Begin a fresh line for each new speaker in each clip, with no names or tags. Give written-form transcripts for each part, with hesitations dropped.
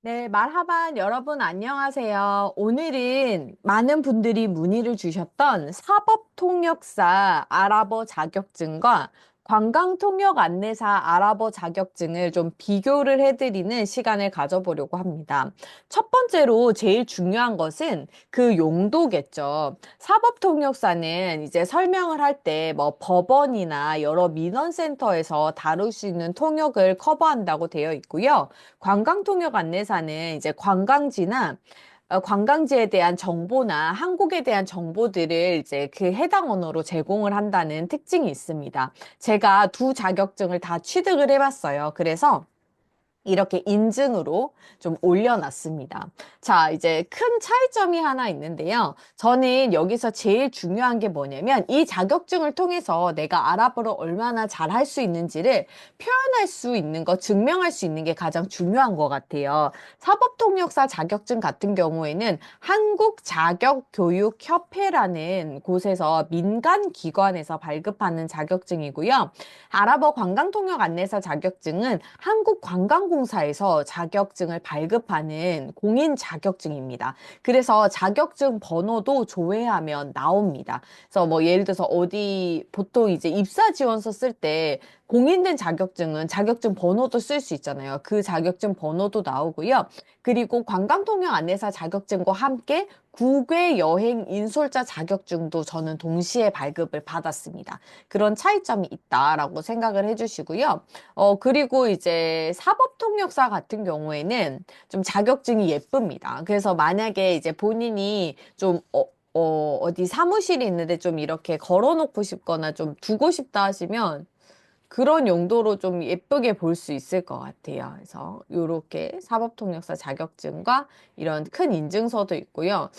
네, 말하반 여러분 안녕하세요. 오늘은 많은 분들이 문의를 주셨던 사법통역사 아랍어 자격증과 관광통역 안내사 아랍어 자격증을 좀 비교를 해드리는 시간을 가져보려고 합니다. 첫 번째로 제일 중요한 것은 그 용도겠죠. 사법통역사는 이제 설명을 할 때 뭐 법원이나 여러 민원센터에서 다룰 수 있는 통역을 커버한다고 되어 있고요. 관광통역 안내사는 이제 관광지나 관광지에 대한 정보나 한국에 대한 정보들을 이제 그 해당 언어로 제공을 한다는 특징이 있습니다. 제가 두 자격증을 다 취득을 해봤어요. 그래서 이렇게 인증으로 좀 올려놨습니다. 자, 이제 큰 차이점이 하나 있는데요. 저는 여기서 제일 중요한 게 뭐냐면 이 자격증을 통해서 내가 아랍어를 얼마나 잘 할 수 있는지를 표현할 수 있는 거, 증명할 수 있는 게 가장 중요한 것 같아요. 사법통역사 자격증 같은 경우에는 한국자격교육협회라는 곳에서 민간 기관에서 발급하는 자격증이고요. 아랍어 관광통역 안내사 자격증은 한국관광공사에서 자격증을 발급하는 공인 자격증입니다. 그래서 자격증 번호도 조회하면 나옵니다. 그래서 뭐 예를 들어서 어디 보통 이제 입사 지원서 쓸 때 공인된 자격증은 자격증 번호도 쓸 수 있잖아요. 그 자격증 번호도 나오고요. 그리고 관광통역 안내사 자격증과 함께 국외 여행 인솔자 자격증도 저는 동시에 발급을 받았습니다. 그런 차이점이 있다라고 생각을 해주시고요. 그리고 이제 사법통역사 같은 경우에는 좀 자격증이 예쁩니다. 그래서 만약에 이제 본인이 좀, 어디 사무실이 있는데 좀 이렇게 걸어놓고 싶거나 좀 두고 싶다 하시면 그런 용도로 좀 예쁘게 볼 수 있을 것 같아요. 그래서 이렇게 사법통역사 자격증과 이런 큰 인증서도 있고요.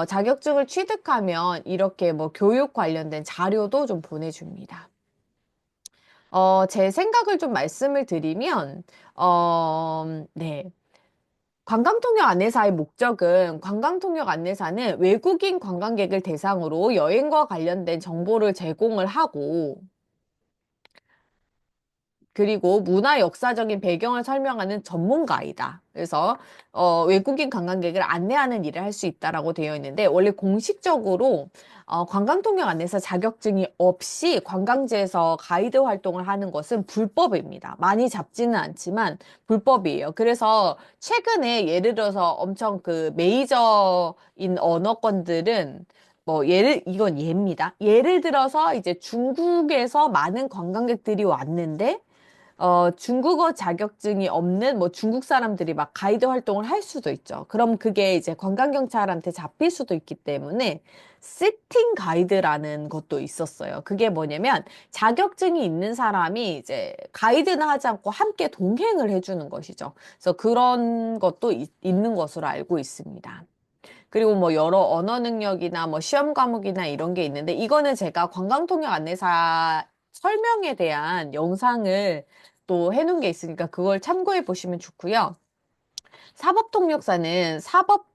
자격증을 취득하면 이렇게 뭐 교육 관련된 자료도 좀 보내줍니다. 제 생각을 좀 말씀을 드리면, 네. 관광통역 안내사의 목적은 관광통역 안내사는 외국인 관광객을 대상으로 여행과 관련된 정보를 제공을 하고, 그리고 문화 역사적인 배경을 설명하는 전문가이다. 그래서 외국인 관광객을 안내하는 일을 할 수 있다라고 되어 있는데 원래 공식적으로 관광통역 안내사 자격증이 없이 관광지에서 가이드 활동을 하는 것은 불법입니다. 많이 잡지는 않지만 불법이에요. 그래서 최근에 예를 들어서 엄청 그 메이저인 언어권들은 이건 예입니다. 예를 들어서 이제 중국에서 많은 관광객들이 왔는데 중국어 자격증이 없는 뭐 중국 사람들이 막 가이드 활동을 할 수도 있죠. 그럼 그게 이제 관광경찰한테 잡힐 수도 있기 때문에 시팅 가이드라는 것도 있었어요. 그게 뭐냐면 자격증이 있는 사람이 이제 가이드는 하지 않고 함께 동행을 해주는 것이죠. 그래서 그런 것도 있는 것으로 알고 있습니다. 그리고 뭐 여러 언어 능력이나 뭐 시험 과목이나 이런 게 있는데 이거는 제가 관광통역 안내사 설명에 대한 영상을 또 해놓은 게 있으니까 그걸 참고해 보시면 좋고요. 사법통역사는 사법적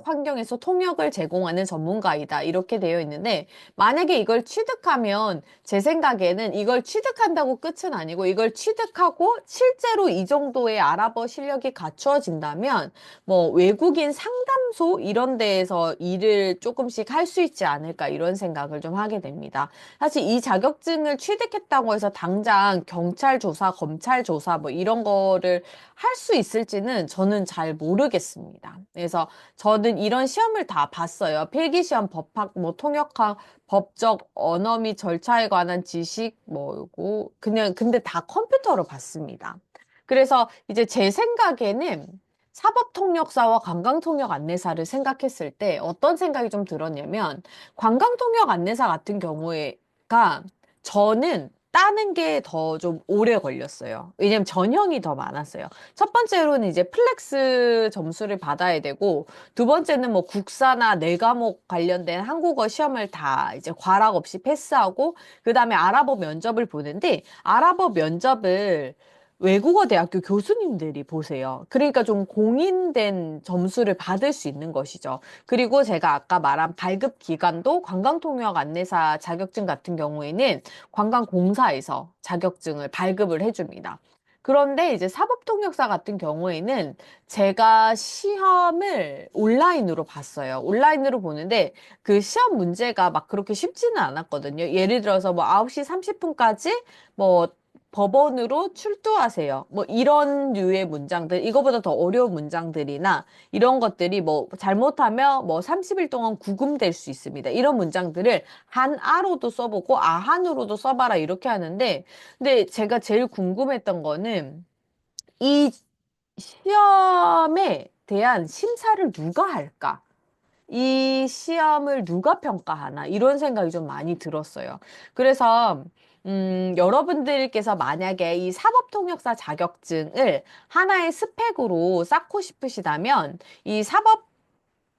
환경에서 통역을 제공하는 전문가이다. 이렇게 되어 있는데, 만약에 이걸 취득하면, 제 생각에는 이걸 취득한다고 끝은 아니고, 이걸 취득하고 실제로 이 정도의 아랍어 실력이 갖추어진다면, 뭐, 외국인 상담소 이런 데에서 일을 조금씩 할 수 있지 않을까, 이런 생각을 좀 하게 됩니다. 사실 이 자격증을 취득했다고 해서 당장 경찰 조사, 검찰 조사, 뭐 이런 거를 할 수 있을지는 저는 잘 모르겠습니다. 그래서 저는 이런 시험을 다 봤어요. 필기시험, 법학, 뭐 통역학, 법적 언어 및 절차에 관한 지식, 뭐고 그냥 근데 다 컴퓨터로 봤습니다. 그래서 이제 제 생각에는 사법통역사와 관광통역 안내사를 생각했을 때 어떤 생각이 좀 들었냐면 관광통역 안내사 같은 경우에가 저는 따는 게 더 좀 오래 걸렸어요. 왜냐면 전형이 더 많았어요. 첫 번째로는 이제 플렉스 점수를 받아야 되고, 두 번째는 뭐 국사나 네 과목 관련된 한국어 시험을 다 이제 과락 없이 패스하고, 그 다음에 아랍어 면접을 보는데, 아랍어 면접을 외국어 대학교 교수님들이 보세요. 그러니까 좀 공인된 점수를 받을 수 있는 것이죠. 그리고 제가 아까 말한 발급 기관도 관광통역 안내사 자격증 같은 경우에는 관광공사에서 자격증을 발급을 해줍니다. 그런데 이제 사법통역사 같은 경우에는 제가 시험을 온라인으로 봤어요. 온라인으로 보는데 그 시험 문제가 막 그렇게 쉽지는 않았거든요. 예를 들어서 뭐 9시 30분까지 뭐 법원으로 출두하세요. 뭐 이런 류의 문장들, 이거보다 더 어려운 문장들이나 이런 것들이 뭐 잘못하면 뭐 30일 동안 구금될 수 있습니다. 이런 문장들을 한아로도 써보고 아한으로도 써봐라 이렇게 하는데 근데 제가 제일 궁금했던 거는 이 시험에 대한 심사를 누가 할까? 이 시험을 누가 평가하나? 이런 생각이 좀 많이 들었어요. 그래서, 여러분들께서 만약에 이 사법통역사 자격증을 하나의 스펙으로 쌓고 싶으시다면, 이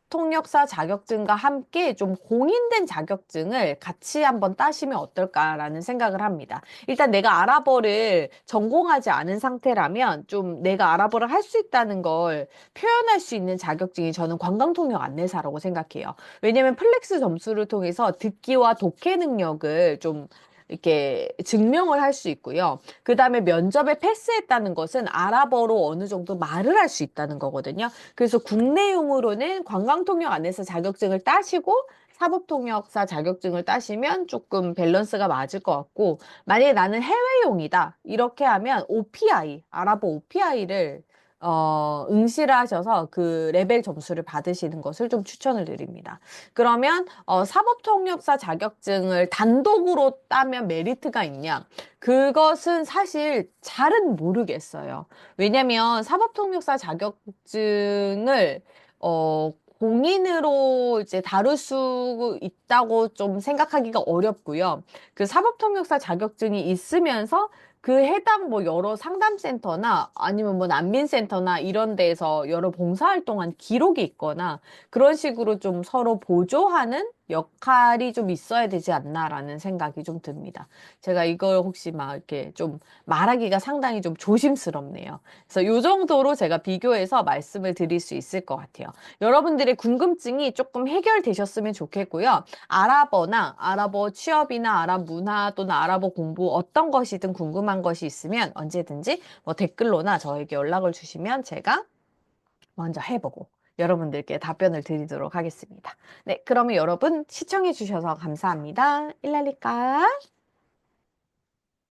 통역사 자격증과 함께 좀 공인된 자격증을 같이 한번 따시면 어떨까라는 생각을 합니다. 일단 내가 아랍어를 전공하지 않은 상태라면 좀 내가 아랍어를 할 수 있다는 걸 표현할 수 있는 자격증이 저는 관광통역 안내사라고 생각해요. 왜냐면 플렉스 점수를 통해서 듣기와 독해 능력을 좀 이렇게 증명을 할 수 있고요. 그 다음에 면접에 패스했다는 것은 아랍어로 어느 정도 말을 할 수 있다는 거거든요. 그래서 국내용으로는 관광통역 안내사 자격증을 따시고 사법통역사 자격증을 따시면 조금 밸런스가 맞을 것 같고, 만약에 나는 해외용이다. 이렇게 하면 OPI, 아랍어 OPI를 응시를 하셔서 그 레벨 점수를 받으시는 것을 좀 추천을 드립니다. 그러면 사법통역사 자격증을 단독으로 따면 메리트가 있냐? 그것은 사실 잘은 모르겠어요. 왜냐면 사법통역사 자격증을 공인으로 이제 다룰 수 있다고 좀 생각하기가 어렵고요. 그 사법통역사 자격증이 있으면서 그 해당 뭐 여러 상담센터나 아니면 뭐 난민센터나 이런 데에서 여러 봉사활동한 기록이 있거나 그런 식으로 좀 서로 보조하는 역할이 좀 있어야 되지 않나라는 생각이 좀 듭니다. 제가 이걸 혹시 막 이렇게 좀 말하기가 상당히 좀 조심스럽네요. 그래서 요 정도로 제가 비교해서 말씀을 드릴 수 있을 것 같아요. 여러분들의 궁금증이 조금 해결되셨으면 좋겠고요. 아랍어나 아랍어 취업이나 아랍 문화 또는 아랍어 공부 어떤 것이든 궁금한 것이 있으면 언제든지 뭐 댓글로나 저에게 연락을 주시면 제가 먼저 해보고 여러분들께 답변을 드리도록 하겠습니다. 네, 그러면 여러분 시청해 주셔서 감사합니다. 일랄리까.